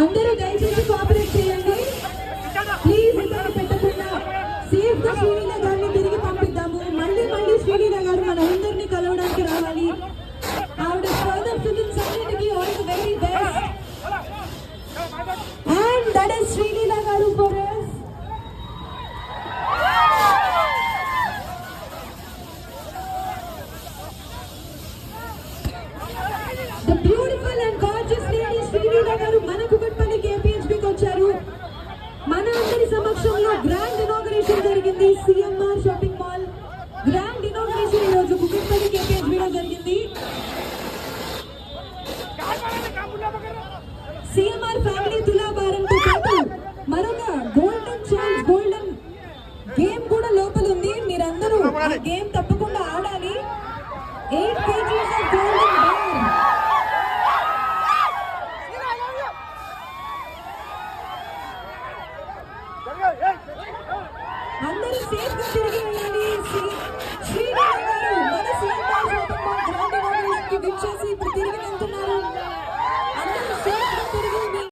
అందరూ దయచేసి కోఆపరేట్ చేయండి ప్లీజ్. ఇబ్బంది పెట్టకుండా సేఫ్ గా శ్రీలీల గారిని తిరిగి పంపిద్దాము. మళ్ళీ శ్రీలీల గారు మన అందరినీ కలవడానికి రావాలి. ఆవిడ ఫర్దర్ ఫిలిమ్స్ అన్నిటికీ all the very best. And that is Sreeleela గారు for us. The beautiful and gorgeous lady Sreeleela గారు మన కుకట్పల్లి KPHBకి వచ్చారు. మన అందరి సమక్షంలో గ్రాండ్ ఇనాగరేషన్ జరిగింది. CMR shopping mall grand inauguration ఈ రోజు కుకట్పల్లి KPHBలో జరిగింది. సిఎంఆర్ ఫ్యామిలీ తులాభారంతో పాటు మరొక గోల్డెన్ గేమ్ కూడా లోపల ఉంది. మీరందరూ ఆ గేమ్ తప్పకుండా ఆడాలి. 8 kgs of golden bar. అందరూ సేఫ్ గా తిరిగి వెళ్ళాలి. శ్రీలీల